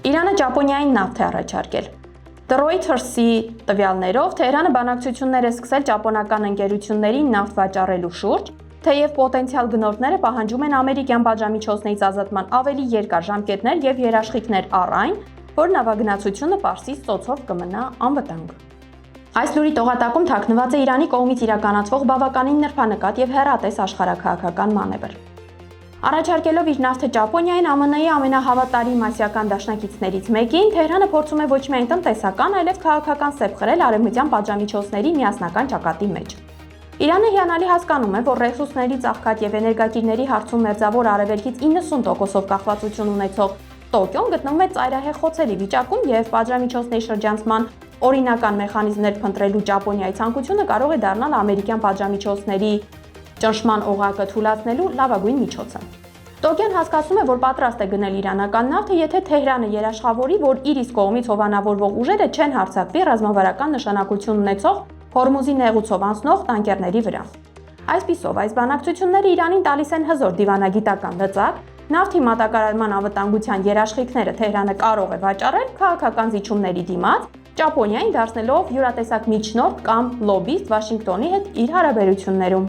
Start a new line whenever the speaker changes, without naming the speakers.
Իրանը Ճապոնիային նավթ է առաջարկել։ Reuters-ի տվյալներով Թեհրանը բանակցություններ է սկսել ճապոնական ընկերություններին նավթ վաճառելու շուրջ, թեև պոտենցիալ գնորդները պահանջում են ամերիկյան պատժամիջոցներից ազատման ավելի երկար ժամկետներ եւ երաշխիքներ առ այն, որ նավագնացությունը Պարսից ծոցով կմնա անվտանգ։ Այս լուրի տողատակում թաքնված է Իրանի կողմից իրականացվող բավականին նրբանկատ եւ հեռատես աշխարհաքաղաքական մանևր։ Առաջարկելով իր նավթը Ճապոնիային ԱՄՆ-ի ամենահավատարիմ ասիական դաշնակիցներից մեկին, Թեհրանը փորձում է ոչ միայն տնտեսական, այլև քաղաքական սեպ խրել արևմտյան պատժամիջոցների միասնական ճակատի մեջ։ Իրանը հիանալի հասկանում է, որ ռեսուրսների ծաղկած եւ էներգակիրների հարցում մերձավոր արևելքից 90%-ով կախվածություն ունեցող Տոկիոն գտնվում է ծայրահեղ խոցելի վիճակում եւ պատժամիջոցների շրջանցման օրինական մեխանիզմներ փնտրելու Ճապոնիայի ցանկությունը կարող է դառնալ ամերիկյան պատժամիջոցների ճնշման օղակը թուլացնելու լավագույն միջոցը։ Տոկիոն հասկացում է, որ պատրաստ է գնել իրանական նավթը, եթե Թեհրանը երաշխավորի, որ իր իսկ կողմից հովանավորվող ուժերը չեն հարձակվի ռազմավարական նշանակություն ունեցող Հորմուզի նեղուցով անցնող տանկերների վրա։ Այսպիսով, այս բանակցությունները Իրանին տալիս են հզոր դիվանագիտական լծակ, նավթի մատակարարման անվտանգության երաշխիքները Թեհրանը կարող է վաճառել քաղաքական զիջումների դիմաց, Ճապոնիային դարձնելով յուրատեսակ միջնորդ կամ լոբիստ Վաշինգտոնի հետ իր հարաբերություններում։